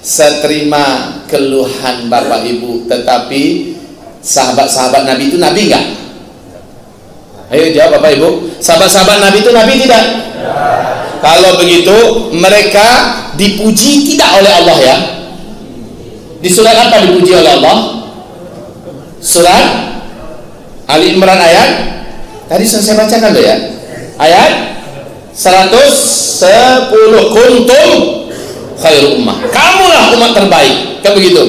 seterima keluhan Bapak Ibu, tetapi sahabat-sahabat Nabi itu Nabi enggak? Ayo jawab Bapak Ibu. Sahabat-sahabat Nabi itu Nabi tidak? Kalau begitu mereka dipuji tidak oleh Allah ya? Di surat apa dipuji oleh Allah? Surat Ali Imran ayat tadi saya bacakan loh ya. Ayat 110, kuntum khairu ummah. Kamulah umat terbaik. Kan begitu.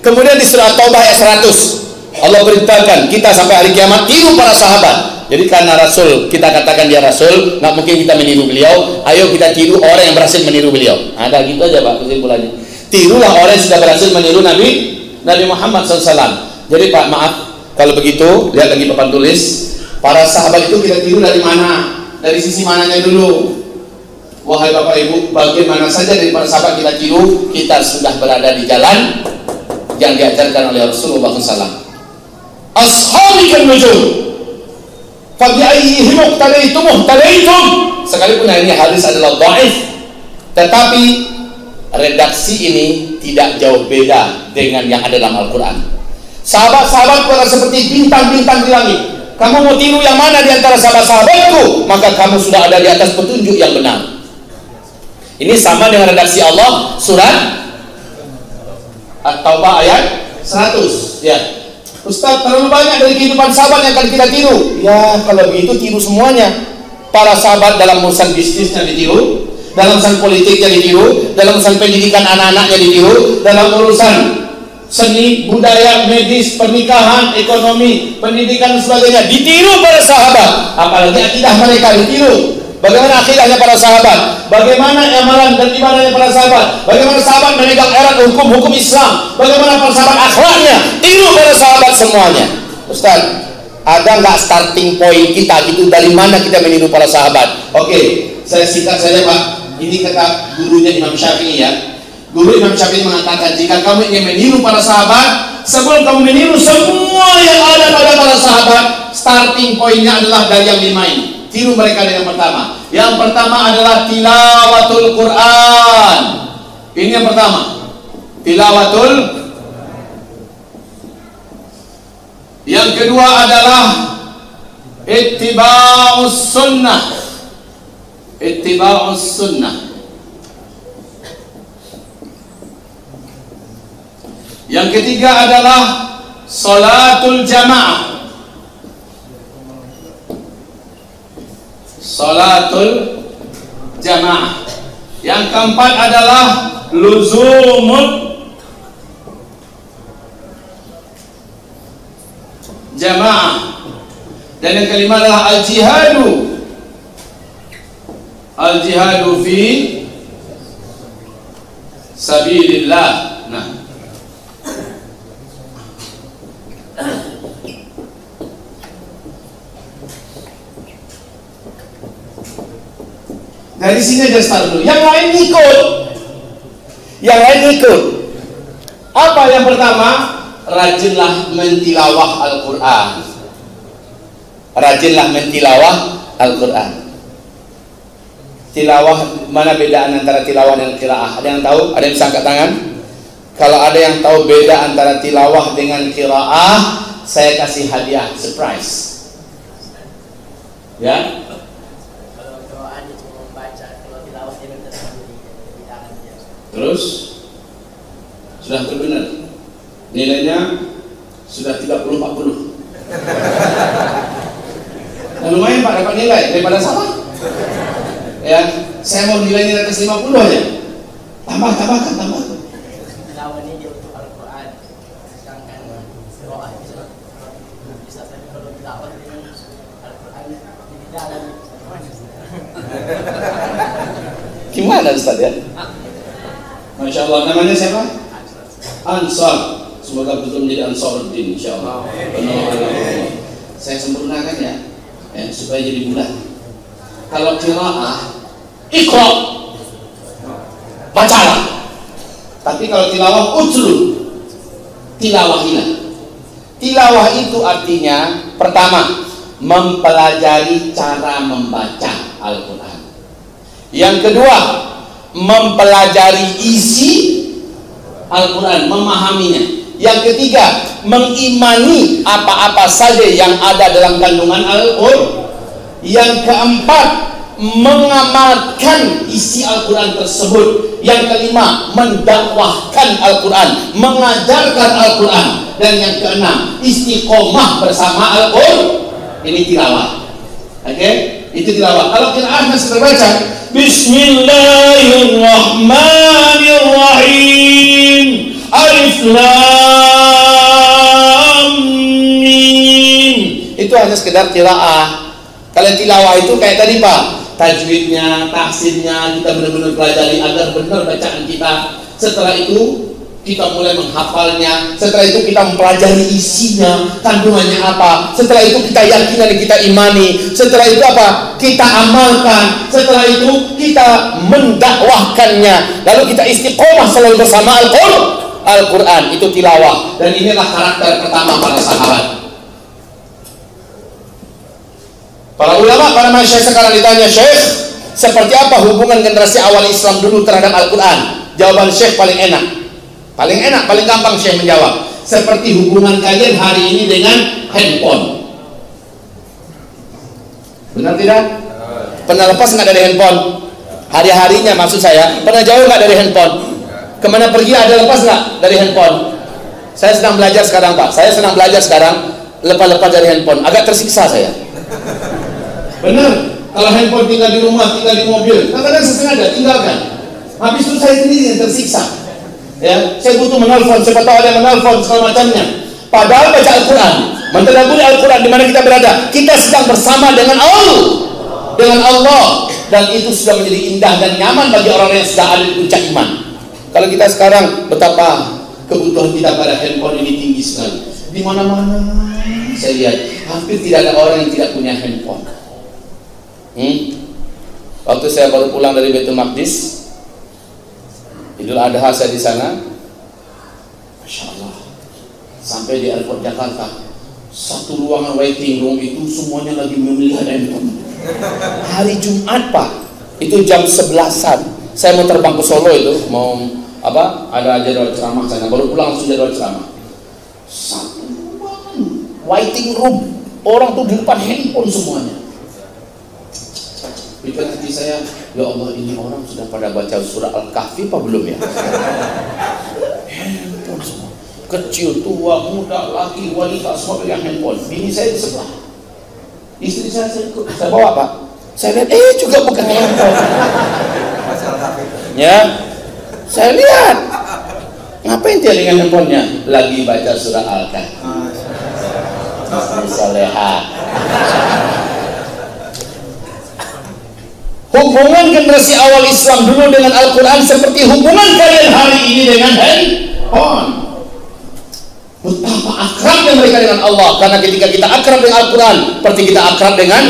Kemudian di surat Taubah ayat 100 Allah beritakan kita sampai hari kiamat tiru para sahabat. Jadi karena Rasul kita katakan dia Rasul, nggak mungkin kita meniru beliau. Ayo kita tiru orang yang berhasil meniru beliau. Ada gitu aja Pak kesimpulannya. Tirulah orang yang sudah berhasil meniru Nabi Muhammad SAW. Jadi Pak maaf kalau begitu, lihat lagi papan tulis. Para sahabat itu kita tiru dari mana? Dari sisi mananya dulu? Wahai Bapak Ibu, bagaimana saja dari para sahabat kita tiru, kita sudah berada di jalan yang diajarkan oleh Rasulullah SAW. Ashabi kan nujum, fabi'ayyihim muqtadaitum. Sekalipun ini hadis adalah dhaif, tetapi redaksi ini tidak jauh beda dengan yang ada dalam Al-Quran. Sahabat-sahabatku adalah seperti bintang-bintang di langit. Kamu mau tiru yang mana di antara sahabat-sahabatku, maka kamu sudah ada di atas petunjuk yang benar. Ini sama dengan redaksi Allah surat At-Taubah ayat 100 ya. Ustaz, terlalu banyak dari kehidupan sahabat yang akan kita tiru. Ya kalau begitu tiru semuanya. Para sahabat dalam urusan bisnisnya ditiru, dalam urusan politiknya ditiru, dalam urusan pendidikan anak-anaknya ditiru, dalam urusan seni, budaya, medis, pernikahan, ekonomi, pendidikan dan sebagainya ditiru para sahabat. Apalagi akidah mereka ditiru. Bagaimana akidahnya para sahabat, bagaimana amalan dan ibadahnya para sahabat, bagaimana sahabat memegang erat hukum-hukum Islam, bagaimana para sahabat akhlaknya, tiru para sahabat semuanya. Ustaz, ada nggak starting point kita gitu, dari mana kita meniru para sahabat? Oke, saya singkat saja Pak. Ini kata gurunya Imam Syafi'i ya. Guru Imam Syafi'i mengatakan, jika kamu ingin meniru para sahabat, sebelum kamu meniru semua yang ada pada para sahabat, starting pointnya adalah dari yang 5 ini. Tiru mereka dengan yang pertama. Yang pertama adalah tilawatul Quran. Ini yang pertama. Tilawatul. Yang kedua adalah ittiba'us sunnah. Ittiba'us sunnah. Yang ketiga adalah salatul jamaah. Salatul jamaah. Yang keempat adalah luzumul jamaah. Dan yang kelima adalah al-jihadu. Al-jihadu fi sabilillah. Nah, dari sini aja start dulu. Yang lain ikut. Yang lain ikut. Apa yang pertama? Rajinlah mentilawah Al-Quran. Rajinlah mentilawah Al-Quran. Tilawah, mana bedaan antara tilawah dan qiraah? Ada yang tahu? Ada yang bisa angkat tangan? Kalau ada yang tahu beda antara tilawah dengan qiraah, saya kasih hadiah surprise. Ya. Terus sudah terbenar nilainya sudah 30-40. Nah, lumayan Pak dapat nilai daripada sama. Ya, saya mau nilainya atas 50 aja. Tambah. Tilawahnya dia untuk Al-Quran, sedangkan qiraah bisa tapi kalau tilawah dengan Al-Quran tidak dalam. Gimana Ustaz ya? Masya Allah, namanya siapa? Ansar. Semoga betul menjadi Ansaruddin insyaallah. Saya sempurnakan ya, supaya jadi bulat. Kalau qiraah, iqra, bacalah. Tapi kalau tilawah, utlu, tilawahilah. Tilawah itu artinya pertama, mempelajari cara membaca Al-Quran. Yang kedua, mempelajari isi Al-Quran, memahaminya. Yang ketiga, mengimani apa-apa saja yang ada dalam kandungan Al-Quran. Yang keempat, mengamalkan isi Al-Quran tersebut. Yang kelima, mendakwahkan Al-Quran, mengajarkan Al-Quran. Dan yang keenam, istiqomah bersama Al-Quran. Ini tilawah. Oke? Itu tilawah. Kalau qiraah masih terbaca Bismillahirrahmanirrahim. Alif Lam Mim. Itu hanya sekedar qiraah. Kalau tilawah itu kayak tadi Pak, tajwidnya, tahsinnya kita benar-benar pelajari agar benar bacaan kita. Setelah itu kita mulai menghafalnya. Setelah itu kita mempelajari isinya, kandungannya apa. Setelah itu kita yakin dan kita imani. Setelah itu apa? Kita amalkan. Setelah itu kita mendakwahkannya. Lalu kita istiqomah selalu bersama Al-Quran. Itu tilawah. Dan inilah karakter pertama para sahabat. Para ulama, para masyayikh sekarang ditanya, Syekh, seperti apa hubungan generasi awal Islam dulu terhadap Al-Quran? Jawaban Syekh paling enak, paling gampang Syekh menjawab. Seperti hubungan kalian hari ini dengan handphone. Benar tidak? Pernah lepas nggak dari handphone? Hari-harinya maksud saya. Pernah jauh nggak dari handphone? Kemana pergi ada lepas nggak dari handphone? Saya sedang belajar sekarang Pak. Saya sedang belajar sekarang lepas-lepas dari handphone. Agak tersiksa saya. Benar. Kalau handphone tinggal di rumah, tinggal di mobil, kadang-kadang sesengaja tinggalkan. Habis itu saya sendiri yang tersiksa. Ya, saya butuh menelpon, siapa tahu ada yang menelpon segala macamnya. Padahal baca Al-Quran, mentadabburi Al-Quran di mana kita berada, kita sedang bersama dengan Allah, dan itu sudah menjadi indah dan nyaman bagi orang yang sudah ada di puncak iman. Kalau kita sekarang, betapa kebutuhan kita pada handphone ini tinggi sekali. Di mana-mana saya lihat hampir tidak ada orang yang tidak punya handphone. Waktu saya baru pulang dari Baitul Maqdis, Idul Adha saya di sana, Masya Allah, sampai di airport Jakarta, satu ruangan waiting room itu semuanya lagi memilih handphone. Hari Jumat Pak, itu jam 11-an, saya mau terbang ke Solo itu, mau apa? Ada jadwal ceramah sana, baru pulang langsung jadwal ceramah. Satu ruangan waiting room, orang tuh di depan handphone semuanya. Pikir hati saya, ya Allah, ini orang sudah pada baca surah Al-Kahfi apa belum ya? Handphone semua, kecil, tua, muda, laki, wanita, semua pegang handphone. Bini saya di sebelah, istri saya bawa Pak. Saya lihat, juga bukan handphone. Ya, saya lihat, ngapain dia dengan handphonenya? Lagi baca surah Al-Kahfi. Soleha. Hubungan generasi awal Islam dulu dengan Al-Quran seperti hubungan kalian hari ini dengan handphone. Betapa akrabnya mereka dengan Allah. Karena ketika kita akrab dengan Al-Quran, seperti kita akrab dengan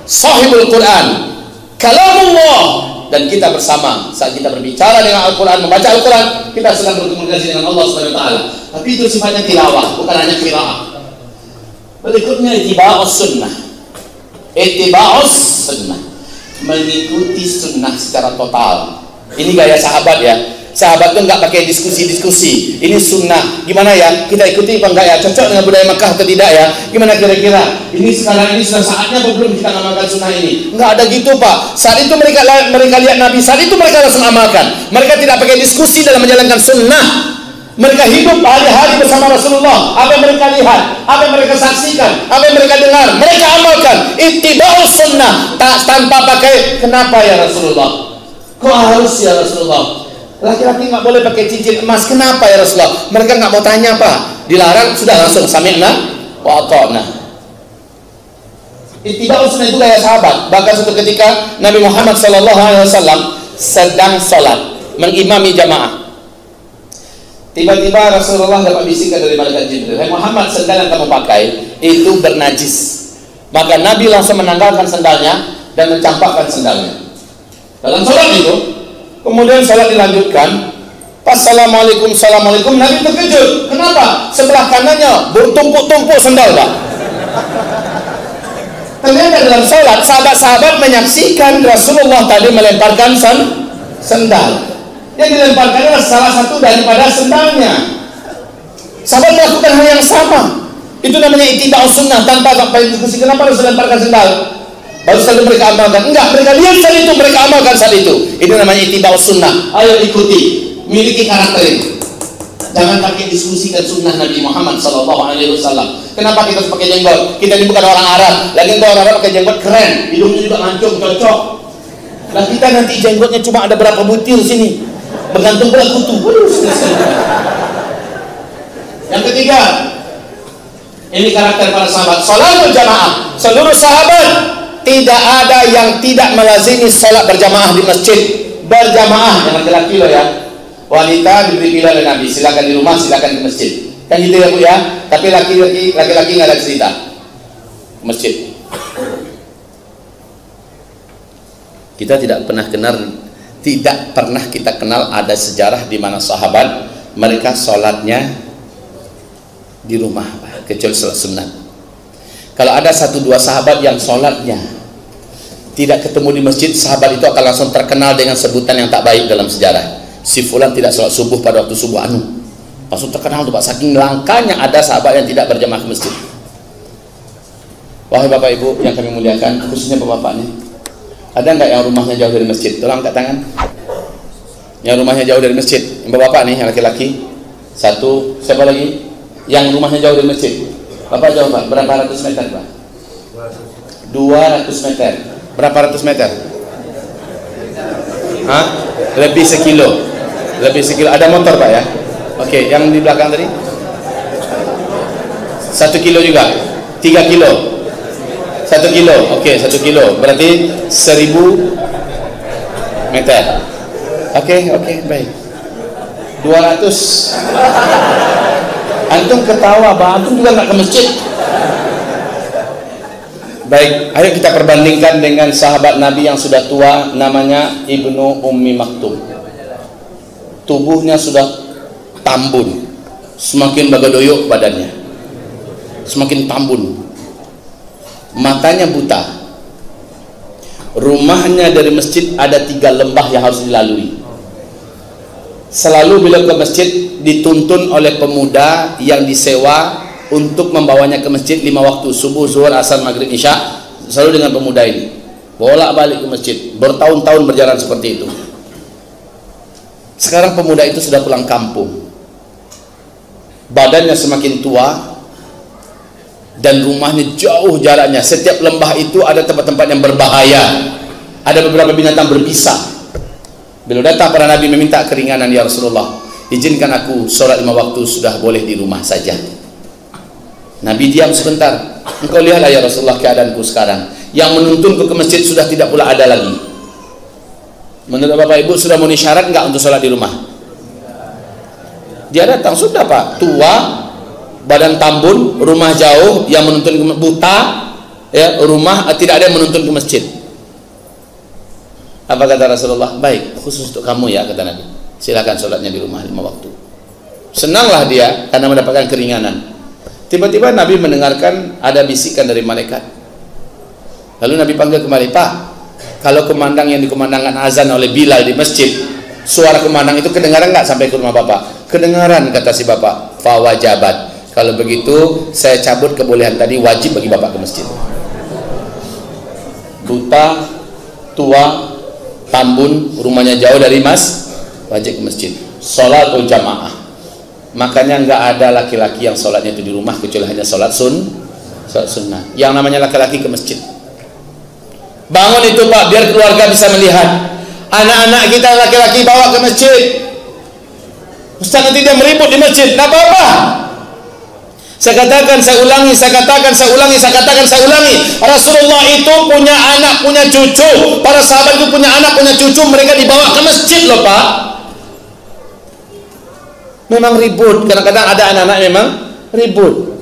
Sahibul Quran, Kalamullah. Dan kita bersama saat kita berbicara dengan Al-Quran, membaca Al-Quran, kita sedang berkomunikasi dengan Allah SWT. Tapi itu sifatnya tilawah, bukan hanya qiraah. Berikutnya ittiba'us sunnah. Ittiba'us sunnah, mengikuti sunnah secara total. Ini gaya sahabat ya. Sahabat tuh nggak pakai diskusi-diskusi. Ini sunnah, gimana ya? Kita ikuti apa enggak ya? Cocok dengan budaya Mekah atau tidak ya? Gimana kira-kira? Ini sekarang ini sudah saatnya apa belum kita amalkan sunnah ini? Nggak ada gitu Pak. Saat itu mereka lihat Nabi, saat itu mereka langsung amalkan. Mereka tidak pakai diskusi dalam menjalankan sunnah. Mereka hidup hari-hari bersama Rasulullah. Apa yang mereka lihat, apa yang mereka saksikan, apa yang mereka dengar, mereka amalkan. Ittiba'us sunnah, tanpa pakai kenapa ya Rasulullah? Kok harus ya Rasulullah? Laki-laki nggak boleh pakai cincin emas, kenapa ya Rasulullah? Mereka nggak mau tanya Pak, dilarang sudah langsung sami'na wa ata'na. Ittiba'us sunnah itu gaya sahabat. Bahkan suatu ketika Nabi Muhammad SAW sedang sholat mengimami jamaah. Tiba-tiba Rasulullah dapat bisikan dari malaikat Jibril, "Hai Muhammad, sendal yang kamu pakai itu bernajis." Maka Nabi langsung menanggalkan sendalnya dan mencampakkan sendalnya dalam sholat itu. Kemudian sholat dilanjutkan. Pas Assalamualaikum, Assalamualaikum, Nabi terkejut. Kenapa? Sebelah kanannya bertumpuk-tumpuk sendal Pak. Ternyata dalam sholat sahabat-sahabat menyaksikan Rasulullah tadi melemparkan sendal. Yang dilemparkan adalah salah satu daripada sendalnya. Sahabat melakukan hal yang sama. Itu namanya ittiba'us sunnah, tanpa diskusi. Kenapa harus lemparkan sendal? Baru sekali mereka amalkan. Enggak, mereka lihat saat itu, mereka amalkan saat itu. Itu namanya ittiba'us sunnah. Ayo ikuti, miliki karakter ini. Jangan pakai diskusikan sunnah Nabi Muhammad SAW. Kenapa kita harus pakai jenggot? Kita ini bukan orang Arab. Lagi orang Arab pakai jenggot keren, hidungnya juga mancung, cocok. Nah kita nanti jenggotnya cuma ada berapa butir sini, bergantung berat kutu. Yang ketiga, ini karakter para sahabat. Salatul jamaah. Seluruh sahabat tidak ada yang tidak melazimi salat berjamaah di masjid. Berjamaah, yang laki-laki loh ya. Wanita diberi pilihan oleh Nabi, silakan di rumah, silakan ke masjid. Kan gitu ya Bu ya. Tapi laki-laki nggak ada cerita masjid. Kita tidak pernah kita kenal ada sejarah di mana sahabat mereka sholatnya di rumah, kecuali sholat sunat. Kalau ada 1-2 sahabat yang sholatnya tidak ketemu di masjid, sahabat itu akan langsung terkenal dengan sebutan yang tak baik dalam sejarah. Si fulan tidak sholat subuh pada waktu subuh langsung terkenal tuh Pak, saking langkanya ada sahabat yang tidak berjamaah ke masjid. Wahai Bapak Ibu yang kami muliakan, khususnya Bapak-bapak nih, ada nggak yang rumahnya jauh dari masjid? Tolong angkat tangan. Yang rumahnya jauh dari masjid, Bapak-bapak nih yang laki-laki. Satu, siapa lagi? Yang rumahnya jauh dari masjid. Bapak jauh Pak, berapa ratus meter Pak? 200 meter. Berapa ratus meter? Hah? Lebih sekilo. Lebih sekilo. Ada motor Pak ya? Oke, yang di belakang tadi? 1 kilo juga? 3 kilo? 1 kilo? Oke, 1 kilo. Berarti 1000 meter. Oke, baik. 200. Antum ketawa, Bang. Antum juga nggak ke masjid. Baik, ayo kita perbandingkan dengan sahabat Nabi yang sudah tua, namanya Ibnu Ummi Maktum. Tubuhnya sudah tambun, semakin bagadoyok badannya, semakin tambun, matanya buta. Rumahnya dari masjid ada 3 lembah yang harus dilalui. Selalu bila ke masjid dituntun oleh pemuda yang disewa untuk membawanya ke masjid 5 waktu, subuh, zuhur, asar, maghrib, isya, selalu dengan pemuda ini bolak-balik ke masjid, bertahun-tahun berjalan seperti itu. Sekarang pemuda itu sudah pulang kampung, badannya semakin tua dan rumahnya jauh jaraknya. Setiap lembah itu ada tempat-tempat yang berbahaya, ada beberapa binatang berbisa. Bila datang para Nabi meminta keringanan, ya Rasulullah, izinkan aku sholat 5 waktu, sudah boleh di rumah saja. Nabi diam sebentar. Engkau lihatlah ya Rasulullah keadaanku sekarang, yang menuntunku ke masjid sudah tidak pula ada lagi. Menurut Bapak Ibu sudah memenuhi syarat enggak untuk sholat di rumah? Dia datang, sudah Pak, tua, badan tambun, rumah jauh, yang menuntun ke buta, ya, rumah tidak ada yang menuntun ke masjid. Apa kata Rasulullah? Baik, khusus untuk kamu ya, kata Nabi, silakan sholatnya di rumah 5 waktu. Senanglah dia karena mendapatkan keringanan. Tiba-tiba Nabi mendengarkan ada bisikan dari malaikat. Lalu Nabi panggil kembali, Pak, kalau kumandang yang dikumandangkan azan oleh Bilal di masjid, suara kumandang itu kedengaran nggak sampai ke rumah Bapak? Kedengaran, kata si Bapak. Fawajabat. Kalau begitu saya cabut kebolehan tadi, wajib bagi Bapak ke masjid. Buta, tua, tambun, rumahnya jauh dari wajib ke masjid. Sholatul jamaah. Makanya nggak ada laki-laki yang sholatnya itu di rumah kecuali hanya sholat sunnah. Yang namanya laki-laki ke masjid. Bangun itu Pak, biar keluarga bisa melihat. Anak-anak kita laki-laki bawa ke masjid. Ustaz, nanti dia meribut di masjid, nggak apa-apa. Saya katakan, saya ulangi, saya katakan, saya ulangi, saya katakan, saya ulangi. Rasulullah itu punya anak, punya cucu. Para sahabat itu punya anak, punya cucu. Mereka dibawa ke masjid loh Pak. Memang ribut, kadang-kadang ada anak-anak memang ribut.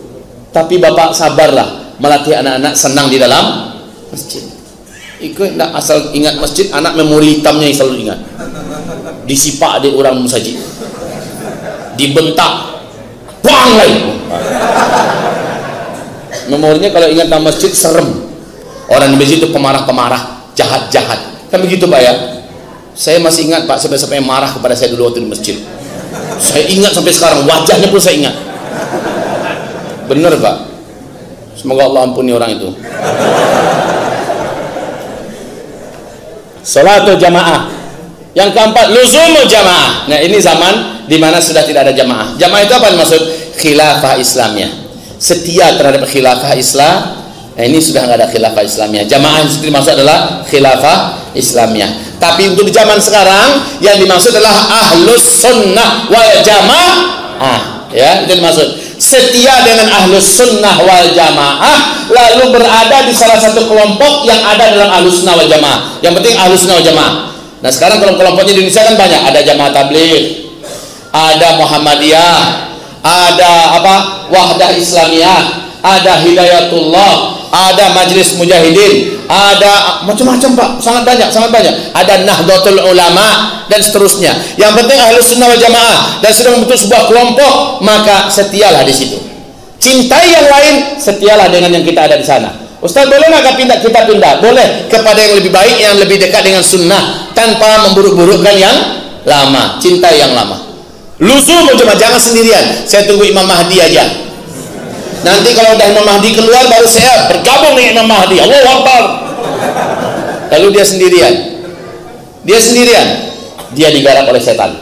Tapi Bapak sabarlah, melatih anak-anak senang di dalam masjid. Ikut nak asal ingat masjid, anak memori hitamnya yang selalu ingat. Disipak adik orang musajid, dibentak, buang lagi. Memorinya kalau ingat nama masjid serem. Orang di masjid itu pemarah-pemarah, jahat-jahat. Kan begitu Pak ya? Saya masih ingat Pak, sampai marah kepada saya dulu waktu di masjid. Saya ingat sampai sekarang, wajahnya pun saya ingat. Benar Pak. Semoga Allah ampuni orang itu. Salatul jamaah. Yang keempat, luzumul jamaah. Nah, ini zaman di mana sudah tidak ada jamaah. Jamaah itu apa maksud? Khilafah Islamiyah. Setia terhadap khilafah Islam. Nah, ini sudah nggak ada khilafah Islamiyah. Jamaah yang dimaksud adalah khilafah Islamiyah. Tapi untuk di zaman sekarang yang dimaksud adalah ahlus sunnah wal jamaah. Ya, itu dimaksud. Setia dengan ahlus sunnah wal jamaah, lalu berada di salah satu kelompok yang ada dalam ahlus sunnah wal jamaah. Yang penting ahlus sunnah wal jamaah. Nah, sekarang kelompoknya di Indonesia kan banyak. Ada Jamaah Tabligh, ada Muhammadiyah, ada Wahdah Islamiyah, ada Hidayatullah, ada Majlis Mujahidin, ada macam-macam Pak, sangat banyak. Ada Nahdlatul Ulama dan seterusnya. Yang penting ahlus sunnah wal jamaah dan sudah membentuk sebuah kelompok, maka setialah di situ. Cintai yang lain, setialah dengan yang kita ada di sana. Ustaz, boleh nggak kita pindah? Boleh, kepada yang lebih baik, yang lebih dekat dengan sunnah, tanpa memburuk-burukkan yang lama. Cintai yang lama. Luzumul jamaah, jangan sendirian. Saya tunggu Imam Mahdi aja. Nanti kalau udah Imam Mahdi keluar, baru saya bergabung dengan Imam Mahdi. Allahu Akbar. Lalu dia sendirian. Dia digarap oleh setan.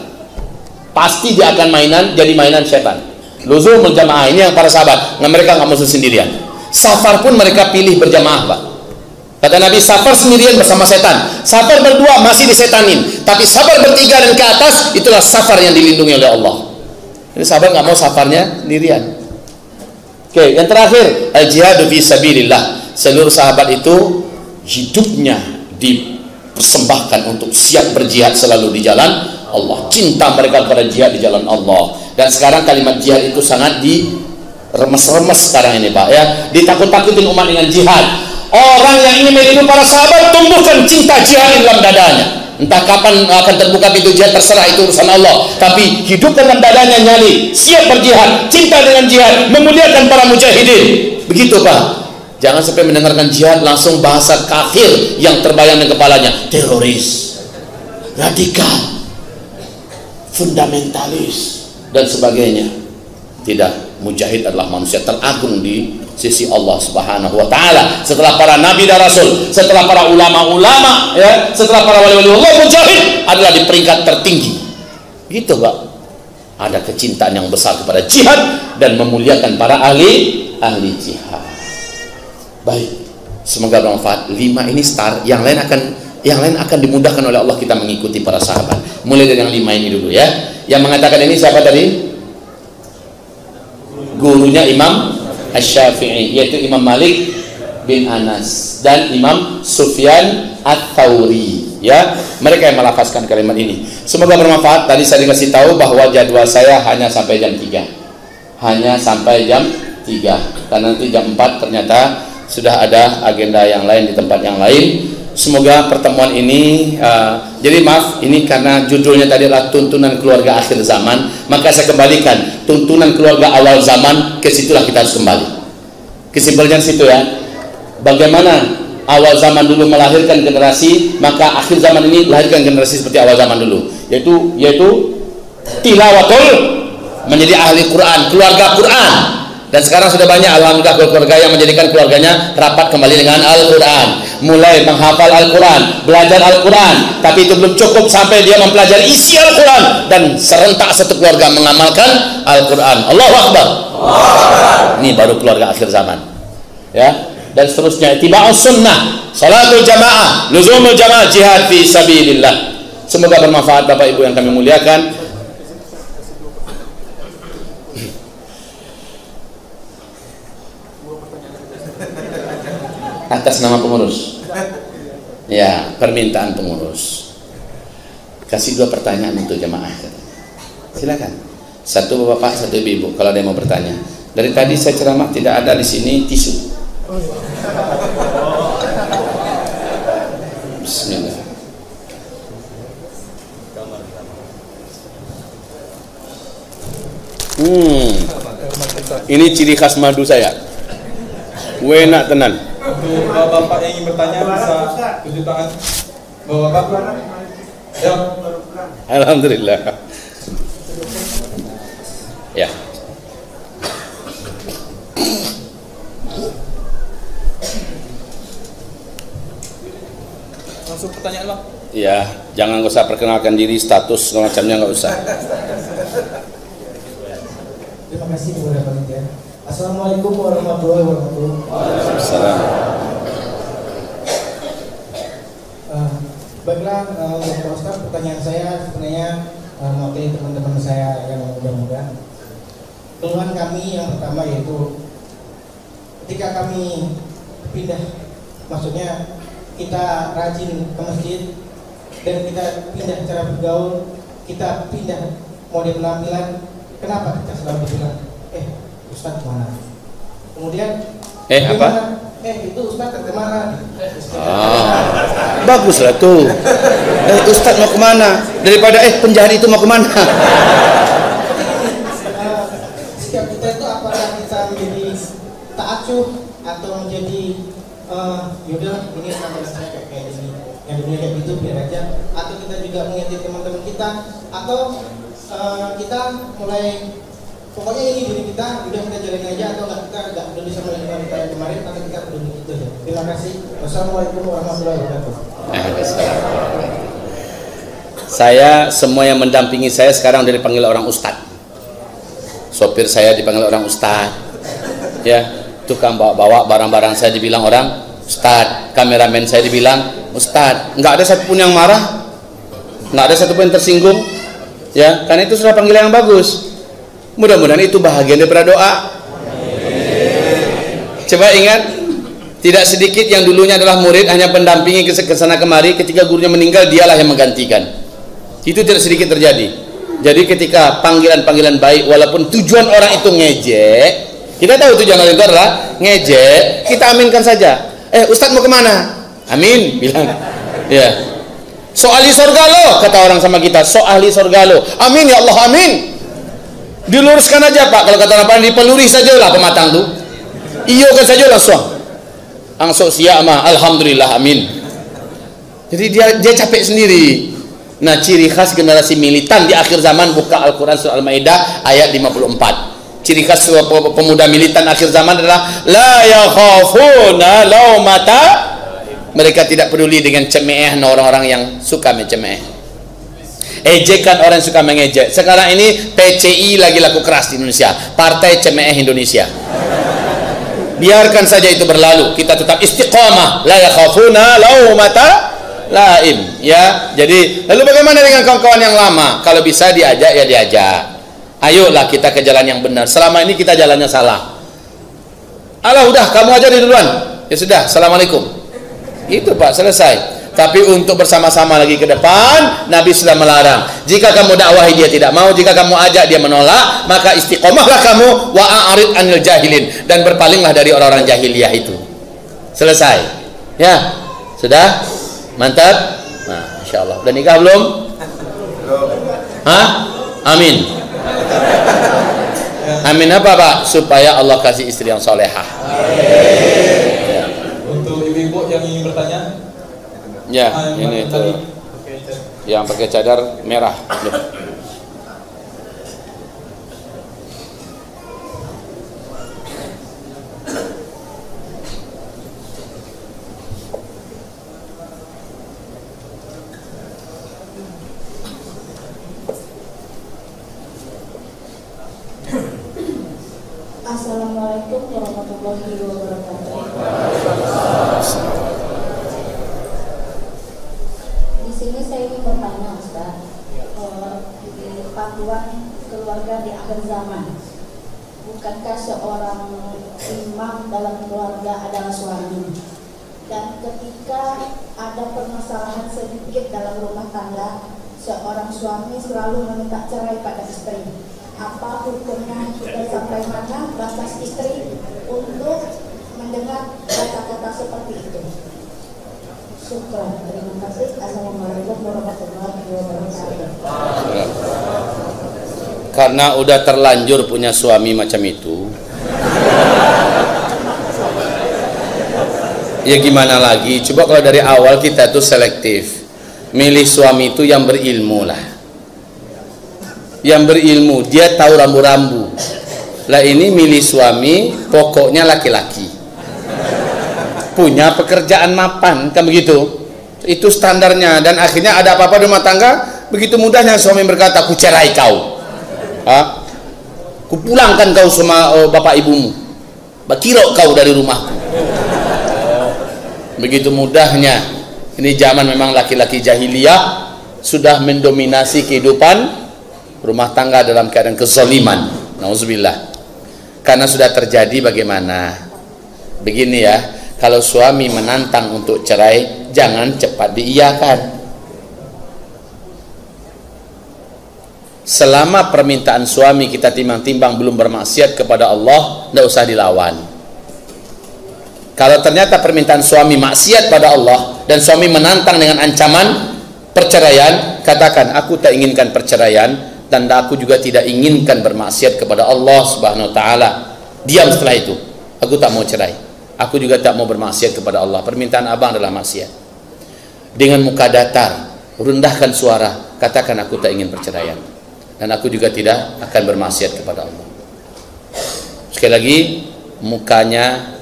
Pasti dia akan jadi mainan setan. Luzumul jamaah, ini yang para sahabat. Mereka nggak mau sendirian. Safar pun mereka pilih berjamaah Pak. Kata Nabi, safar sendirian bersama setan, safar berdua masih disetanin, tapi safar bertiga dan ke atas, itulah safar yang dilindungi oleh Allah. Jadi sahabat nggak mau safarnya sendirian. Oke, yang terakhir, al-jihadu fi sabilillah. Seluruh sahabat itu hidupnya dipersembahkan untuk siap berjihad selalu di jalan Allah. Cinta mereka kepada jihad di jalan Allah. Dan sekarang kalimat jihad itu sangat remes-remes sekarang ini Pak, ya. Ditakut-takutin umat dengan jihad. Orang yang ingin meniru para sahabat, tumbuhkan cinta jihad di dalam dadanya. Entah kapan akan terbuka pintu jihad, terserah, itu urusan Allah. Tapi hidupkan dalam dadanya nyali, siap berjihad, cinta dengan jihad, memuliakan para mujahidin. Begitu Pak. Jangan sampai mendengarkan jihad langsung bahasa kafir yang terbayang di kepalanya, teroris, radikal, fundamentalis dan sebagainya. Tidak, mujahid adalah manusia teragung di sisi Allah Subhanahu wa taala. Setelah para nabi dan rasul, setelah para ulama-ulama, ya, setelah para wali-wali Allah, mujahid adalah di peringkat tertinggi. Gitu, Pak. Ada kecintaan yang besar kepada jihad dan memuliakan para ahli jihad. Baik. Semoga bermanfaat. 5 ini start, yang lain akan dimudahkan oleh Allah kita mengikuti para sahabat. Mulai dari yang 5 ini dulu, ya. Yang mengatakan ini siapa tadi? Gurunya Imam Asy-Syafi'i, yaitu Imam Malik bin Anas dan Imam Sufyan Ats-Tsauri, ya. Mereka yang melafazkan kalimat ini. Semoga bermanfaat. Tadi saya dikasih tahu bahwa jadwal saya hanya sampai jam 3. Hanya sampai jam 3. Karena nanti jam 4 ternyata sudah ada agenda yang lain di tempat yang lain. Semoga pertemuan ini jadi maaf, ini karena judulnya tadi adalah tuntunan keluarga akhir zaman, maka saya kembalikan tuntunan keluarga awal zaman, ke situlah kita harus kembali. Kesimpulannya situ, ya. Bagaimana awal zaman dulu melahirkan generasi, maka akhir zaman ini melahirkan generasi seperti awal zaman dulu, yaitu tilawatul, menjadi ahli Quran, keluarga Quran. Dan sekarang sudah banyak alhamdulillah keluarga yang menjadikan keluarganya rapat kembali dengan Al-Quran, mulai menghafal Al-Quran, belajar Al-Quran. Tapi itu belum cukup sampai dia mempelajari isi Al-Quran dan serentak satu keluarga mengamalkan Al-Quran. Allahu Akbar. Ini baru keluarga akhir zaman, ya. Dan seterusnya, ittiba'us sunnah, salatul jamaah, luzumul jamaah, jihad fi sabilillah. Semoga bermanfaat Bapak Ibu yang kami muliakan. Atas nama pengurus, ya, permintaan pengurus, kasih 2 pertanyaan untuk jemaah. Silakan, 1 bapak, 1 ibu, kalau ada yang mau bertanya. Dari tadi saya ceramah tidak ada di sini tisu. Bismillah. Ini ciri khas madu saya. Enak tenan. Untuk bapak yang ingin bertanya bisa tunjuk tangan. Bapak. Alhamdulillah. Ya. Langsung pertanyaan bang. Ya, jangan usah perkenalkan diri, status semacamnya nggak usah. Terima kasih kepada panitia. Assalamualaikum warahmatullahi wabarakatuh. Waalaikumsalam. Baiklah, Pak Ustaz, pertanyaan saya sebenarnya mewakili teman-teman saya yang muda-muda. Keluhan kami yang pertama yaitu ketika kami pindah, maksudnya kita rajin ke masjid dan kita pindah cara bergaul, kita pindah model penampilan, kenapa kita selalu bilang, Ustaz mana? Kemudian Apa? Itu Ustaz kemana? Baguslah tuh. Ustaz mau kemana? Daripada penjahat itu mau kemana? Sikap kita itu apakah kita menjadi ta'acuh atau menjadi yaudah ini penampilan saya kayak gini, yang dunia kayak gitu biar aja, atau kita juga mengingatkan teman-teman kita, atau kita mulai pokoknya ini diri kita udah kita jalanin aja, atau kita nggak peduli sama lingkungan kita yang kemarin, atau kita peduli gitu aja. Terima kasih. Wassalamualaikum warahmatullahi wabarakatuh. Saya semua yang mendampingi saya sekarang udah dipanggil orang ustadz. Sopir saya dipanggil orang ustadz. Ya, tukang bawa barang-barang saya dibilang orang ustadz. Kameramen saya dibilang ustadz. Nggak ada satupun yang marah, nggak ada satupun yang tersinggung. Ya, karena itu sudah panggilan yang bagus. Mudah-mudahan itu bahagian daripada doa. Coba ingat, tidak sedikit yang dulunya adalah murid hanya pendampingi ke sana kemari, ketika gurunya meninggal dialah yang menggantikan. Itu tidak sedikit terjadi. Jadi ketika panggilan-panggilan baik, walaupun tujuan orang itu ngejek, kita tahu tujuan orang itu adalah ngejek, kita aminkan saja. Ustadz mau kemana? Amin, bilang. Ya. So ahli sorga lo, kata orang sama kita. So ahli sorga lo. Amin ya Allah, amin. Diluruskan aja Pak, kalau kata orang dipeluri saja lah pematang tuh. Iyo kan saja langsung. Langsung siap mah, alhamdulillah, amin. Jadi dia capek sendiri. Nah, ciri khas generasi militan di akhir zaman, buka Al-Quran surah Al-Maidah ayat 54. Ciri khas pemuda militan akhir zaman adalah la yakhafuna laumata. Mereka tidak peduli dengan cemeh orang-orang yang suka mencemeh. Ejekan orang yang suka mengejek. Sekarang ini PCI lagi laku keras di Indonesia, Partai Cemeh Indonesia. Biarkan saja itu berlalu, kita tetap istiqamah, la yakhafuna laumata laim. Ya, jadi lalu bagaimana dengan kawan-kawan yang lama? Kalau bisa diajak ya diajak. Ayolah kita ke jalan yang benar. Selama ini kita jalannya salah. Alah udah, kamu aja di duluan. Ya sudah, assalamualaikum. Itu Pak, selesai. Tapi untuk bersama-sama lagi ke depan, Nabi sudah melarang. Jika kamu dakwahi dia tidak mau, jika kamu ajak dia menolak, maka istiqomahlah kamu, wa a'rid anil jahilin, dan berpalinglah dari orang-orang jahiliyah itu. Selesai. Ya, sudah? Mantap? Nah, insyaallah. Udah nikah belum? Hah? Amin. Amin apa Pak? Supaya Allah kasih istri yang solehah. Ya. Untuk ibu-ibu yang ingin bertanya, ya, ini tuh yang pakai cadar merah. Assalamualaikum warahmatullahi wabarakatuh. Di sini saya ingin bertanya Ustaz, di panduan keluarga di akhir zaman, bukankah seorang imam dalam keluarga adalah suami? Dan ketika ada permasalahan sedikit dalam rumah tangga, seorang suami selalu meminta cerai pada istri. Apa hukumnya, dan sampai mana batas istri untuk mendengar kata-kata seperti itu? Syukran, terima kasih. Assalamualaikum warahmatullahi wabarakatuh. Karena udah terlanjur punya suami macam itu, ya gimana lagi? Coba kalau dari awal kita tuh selektif. milih suami itu yang berilmu lah, yang berilmu, dia tahu rambu-rambu lah. Ini milih suami pokoknya laki-laki, punya pekerjaan mapan, kan begitu, itu standarnya. Dan akhirnya ada apa-apa di rumah tangga, begitu mudahnya suami berkata, ku cerai kau, ku pulangkan kau sama bapak ibumu, bakiro kau dari rumahku. Begitu mudahnya. Ini zaman memang laki-laki jahiliyah sudah mendominasi kehidupan rumah tangga dalam keadaan kezaliman. Nauzubillah. Karena sudah terjadi bagaimana? Begini ya, kalau suami menantang untuk cerai, jangan cepat diiyakan. Selama permintaan suami kita timbang-timbang belum bermaksiat kepada Allah, tidak usah dilawan. Kalau ternyata permintaan suami maksiat pada Allah dan suami menantang dengan ancaman perceraian, katakan, aku tak inginkan perceraian dan aku juga tidak inginkan bermaksiat kepada Allah Subhanahu wa taala. Diam setelah itu. Aku tak mau cerai. Aku juga tak mau bermaksiat kepada Allah. Permintaan abang adalah maksiat. Dengan muka datar, rendahkan suara, katakan, aku tak ingin perceraian dan aku juga tidak akan bermaksiat kepada Allah. Sekali lagi, mukanya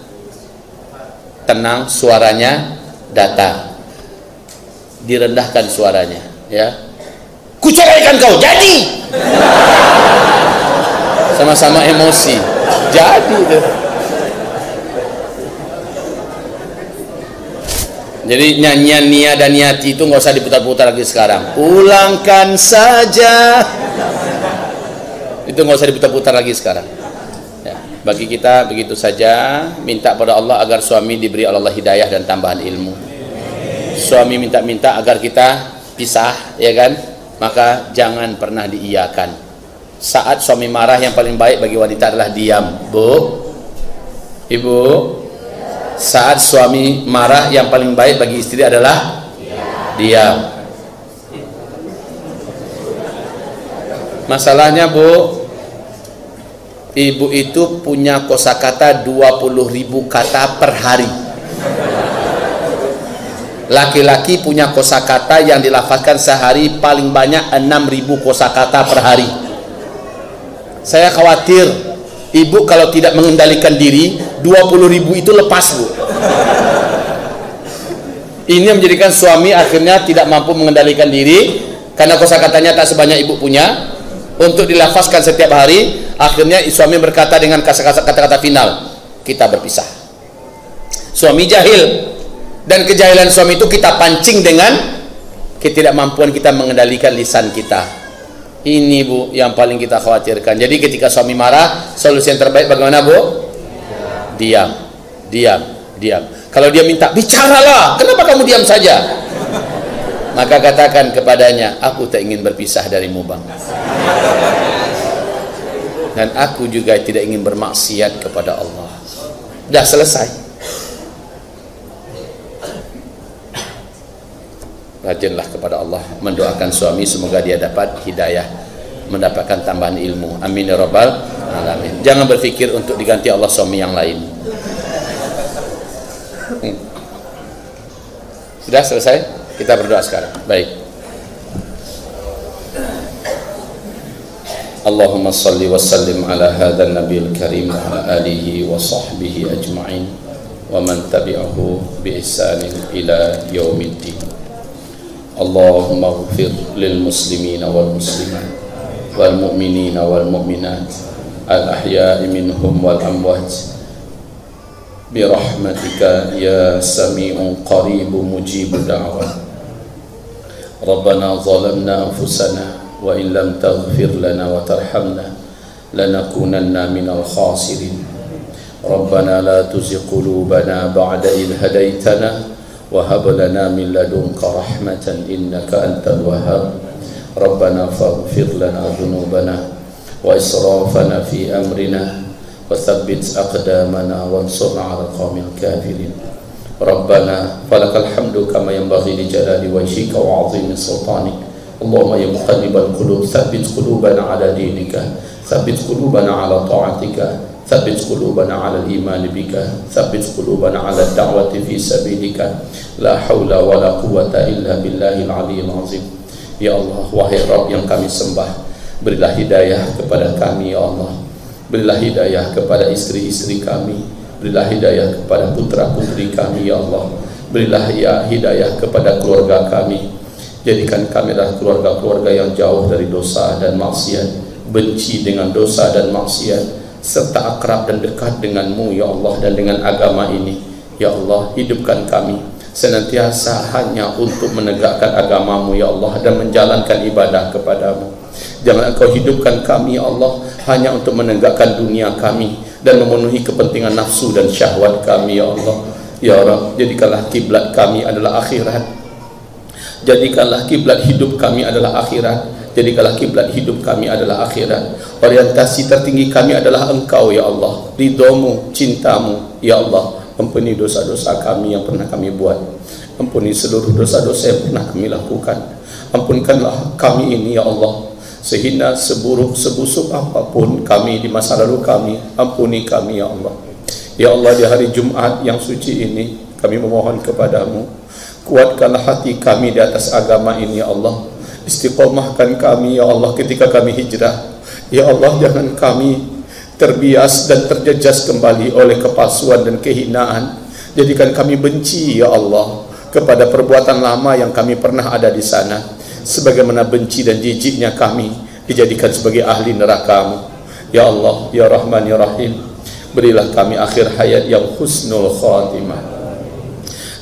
tenang, suaranya datar, direndahkan suaranya, ya. Ku ceraikan kau, jadi. Sama-sama emosi, jadi itu. Jadi nyanyian Nia dan Niati itu nggak usah diputar-putar lagi sekarang. Pulangkan saja, itu nggak usah diputar-putar lagi sekarang. Bagi kita begitu saja, minta pada Allah agar suami diberi Allah hidayah dan tambahan ilmu. Suami minta-minta agar kita pisah, ya kan? Maka jangan pernah diiyakan. Saat suami marah, yang paling baik bagi wanita adalah diam. Bu, ibu, saat suami marah, yang paling baik bagi istri adalah diam. Masalahnya, Bu, ibu itu punya kosakata 20.000 kata per hari. Laki-laki punya kosakata yang dilafazkan sehari paling banyak 6.000 kosakata per hari. Saya khawatir ibu kalau tidak mengendalikan diri, 20.000 itu lepas, Bu. Ini yang menjadikan suami akhirnya tidak mampu mengendalikan diri karena kosakatanya tak sebanyak ibu punya. Untuk dilafazkan setiap hari, akhirnya suami berkata dengan kata-kata final, kita berpisah. Suami jahil, dan kejahilan suami itu kita pancing dengan ketidakmampuan kita mengendalikan lisan kita. Ini, Bu, yang paling kita khawatirkan. Jadi ketika suami marah, solusi yang terbaik bagaimana, Bu? Diam, diam, diam. Kalau dia minta, bicaralah, kenapa kamu diam saja? Maka katakan kepadanya, aku tak ingin berpisah darimu, Bang. Dan aku juga tidak ingin bermaksiat kepada Allah. Dah selesai. Rajinlah kepada Allah, mendoakan suami semoga dia dapat hidayah, mendapatkan tambahan ilmu. Amin ya rabbal alamin. Jangan berpikir untuk diganti Allah suami yang lain. Sudah selesai? Kita berdoa sekarang. Baik. Allahumma salli wa sallim ala hadzal nabiyil karim wa ala alihi wa sahbihi ajma'in wa man tabi'ahu bi ihsanin ila yaumiddin. Allahumma ighfir lil muslimina wal muslimat wal mu'minina wal mu'minat al ahya'i minhum wal amwat bi rahmatika ya sami'un qaribun mujibud da'wat. Rabbana zalamna anfusana wa in lam taghfir lana wa tarhamna lanakunanna minal khasirin. Rabbana la tuzigh qulubana ba'da idh hadaytana wa hab lana min ladunka rahmatan innaka antal wahhab. Rabbana faghfir lana dhunubana wa israfana fi amrina wa thabbit aqdamana wansurna 'alal qaumil kafirin. Rabbana falakal hamdu kama yanbaghi li jalali wajhika wa 'azimi sultanik. Allahumma ya muqallibal qulub tsabbit qulubana 'ala dinika, tsabbit qulubana 'ala ta'atika. Tsabbit qulubana 'ala al-iman bika, tsabbit qulubana 'ala ad-da'wati fi sabilika, la haula wa la quwwata illa billahil 'aliyyil 'azim. Ya Allah, wahai Rabb yang kami sembah, berilah hidayah kepada kami ya Allah. Berilah hidayah kepada istri-istri kami, berilah hidayah kepada putra-putri kami ya Allah. Berilah hidayah kepada keluarga kami. Jadikan kami adalah keluarga-keluarga yang jauh dari dosa dan maksiat, benci dengan dosa dan maksiat, serta akrab dan dekat denganmu ya Allah dan dengan agama ini. Ya Allah, hidupkan kami senantiasa hanya untuk menegakkan agamamu ya Allah dan menjalankan ibadah kepadamu. Jangan Engkau hidupkan kami ya Allah hanya untuk menegakkan dunia kami dan memenuhi kepentingan nafsu dan syahwat kami ya Allah. Ya Rabb, jadikanlah kiblat kami adalah akhirat. Jadikanlah kiblat hidup kami adalah akhirat. Jadikanlah kiblat hidup kami adalah akhirat. Orientasi tertinggi kami adalah Engkau ya Allah, ridhomu, cintamu ya Allah. Ampuni dosa-dosa kami yang pernah kami buat. Ampuni seluruh dosa-dosa yang pernah kami lakukan. Ampunkanlah kami ini ya Allah, sehina, seburuk, sebusuk apapun kami di masa lalu kami, ampuni kami ya Allah. Ya Allah, di hari Jumat yang suci ini kami memohon kepadamu, kuatkanlah hati kami di atas agama ini ya Allah. Istiqomahkan kami ya Allah ketika kami hijrah. Ya Allah, jangan kami terbias dan terjejas kembali oleh kepalsuan dan kehinaan. Jadikan kami benci ya Allah kepada perbuatan lama yang kami pernah ada di sana, sebagaimana benci dan jijiknya kami dijadikan sebagai ahli neraka-Mu. Ya Allah, ya Rahman, ya Rahim, berilah kami akhir hayat yang husnul khatimah.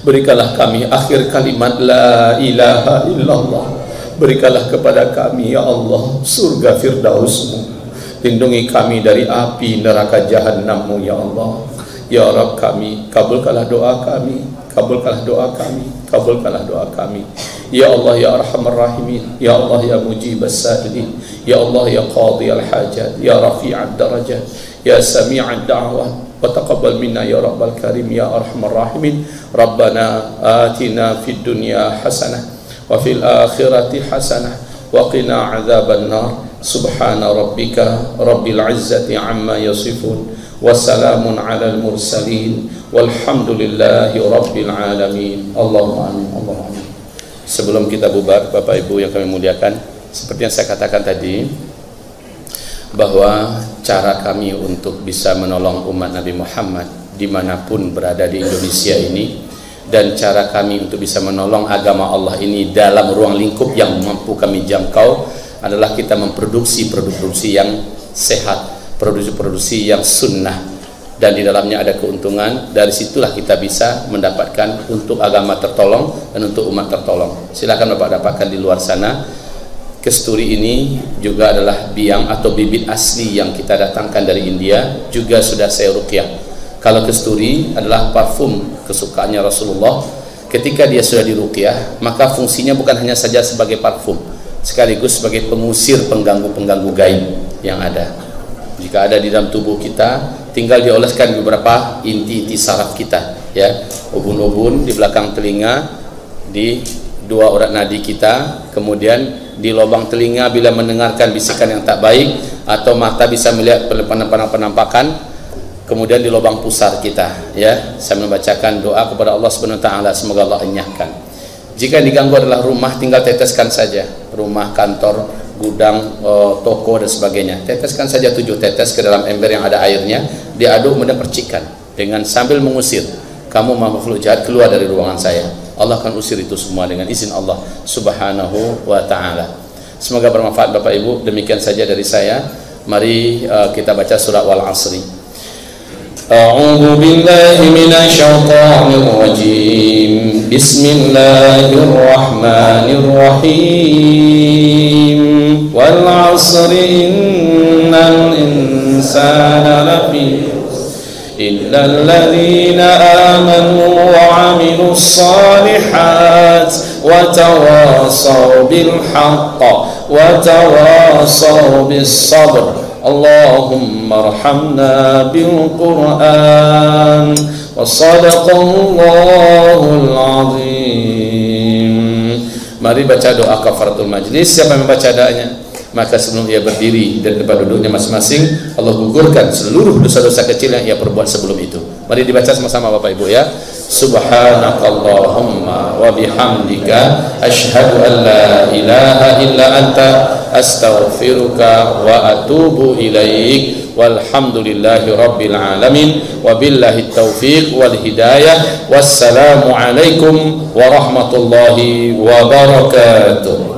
Berikanlah kami akhir kalimat la ilaha illallah. Berikanlah kepada kami ya Allah surga firdaus-Mu. Lindungi kami dari api neraka jahanam-Mu ya Allah. Ya Rabb kami, kabulkanlah doa kami, kabulkanlah doa kami, kabulkanlah doa kami. Ya Allah ya Arhamar Rahimin, ya Allah ya Mujibas Sa'ilin, ya Allah ya Qadiyal Hajat, ya Rafi'ad Darajat, ya Sami'ad Da'wat, wa taqabbal minna ya Rabbal Karim ya Arhamar Rahimin. Rabbana atina fid dunya hasanah wa fil akhirati hasanah wa qina adzaban nar. Subhana rabbika rabbil izzati amma yasifun, wassalamun alal mursalin, walhamdulillahi rabbil alamin. Allahumma amin, Allahumma amin. Sebelum kita bubar, Bapak Ibu yang kami muliakan, seperti yang saya katakan tadi, bahwa cara kami untuk bisa menolong umat Nabi Muhammad dimanapun berada di Indonesia ini, dan cara kami untuk bisa menolong agama Allah ini dalam ruang lingkup yang mampu kami jangkau adalah kita memproduksi produksi yang sehat, produksi yang sunnah, dan di dalamnya ada keuntungan. Dari situlah kita bisa mendapatkan untuk agama tertolong dan untuk umat tertolong. Silakan Bapak dapatkan di luar sana. Kesturi ini juga adalah biang atau bibit asli yang kita datangkan dari India, juga sudah saya ruqyah. Kalau kesturi adalah parfum kesukaannya Rasulullah, ketika dia sudah diruqyah, maka fungsinya bukan hanya saja sebagai parfum, sekaligus sebagai pengusir pengganggu-pengganggu gaib yang ada. Jika ada di dalam tubuh kita, tinggal dioleskan beberapa inti-inti saraf kita, ya, ubun-ubun di belakang telinga, di dua urat nadi kita, kemudian di lubang telinga bila mendengarkan bisikan yang tak baik, atau mata bisa melihat penampakan, kemudian di lubang pusar kita, ya, saya membacakan doa kepada Allah Subhanahu wa taala, semoga Allah enyahkan. Jika diganggu adalah rumah, tinggal teteskan saja, rumah, kantor, gudang, toko dan sebagainya. Teteskan saja 7 tetes ke dalam ember yang ada airnya, diaduk kemudian percikan dengan sambil mengusir. Kamu makhluk jahat, keluar dari ruangan saya. Allah akan usir itu semua dengan izin Allah Subhanahu wa taala. Semoga bermanfaat Bapak Ibu. Demikian saja dari saya. Mari kita baca surah Wal Asri. أعوذ بالله من الشيطان الرجيم بسم الله الرحمن الرحيم والعصر إن الإنسان لفي إلا الذين آمنوا وعملوا الصالحات وتواصوا بالحق وتواصوا بالصبر اللهم ارحمنا بالقرآن وصدق الله العظيم. Mari baca doa kafaratul majlis. Siapa yang membaca doanya? maka sebelum ia berdiri dan tempat duduknya masing-masing, Allah gugurkan seluruh dosa-dosa kecil yang ia perbuat sebelum itu. Mari dibaca sama-sama Bapak Ibu ya. Subhanakallahumma wa bihamdika asyhadu an la ilaha illa anta astaghfiruka wa atubu ilaik. Walhamdulillahi rabbil alamin wa billahi taufiq wal hidayah. Wassalamu alaikum warahmatullahi wabarakatuh.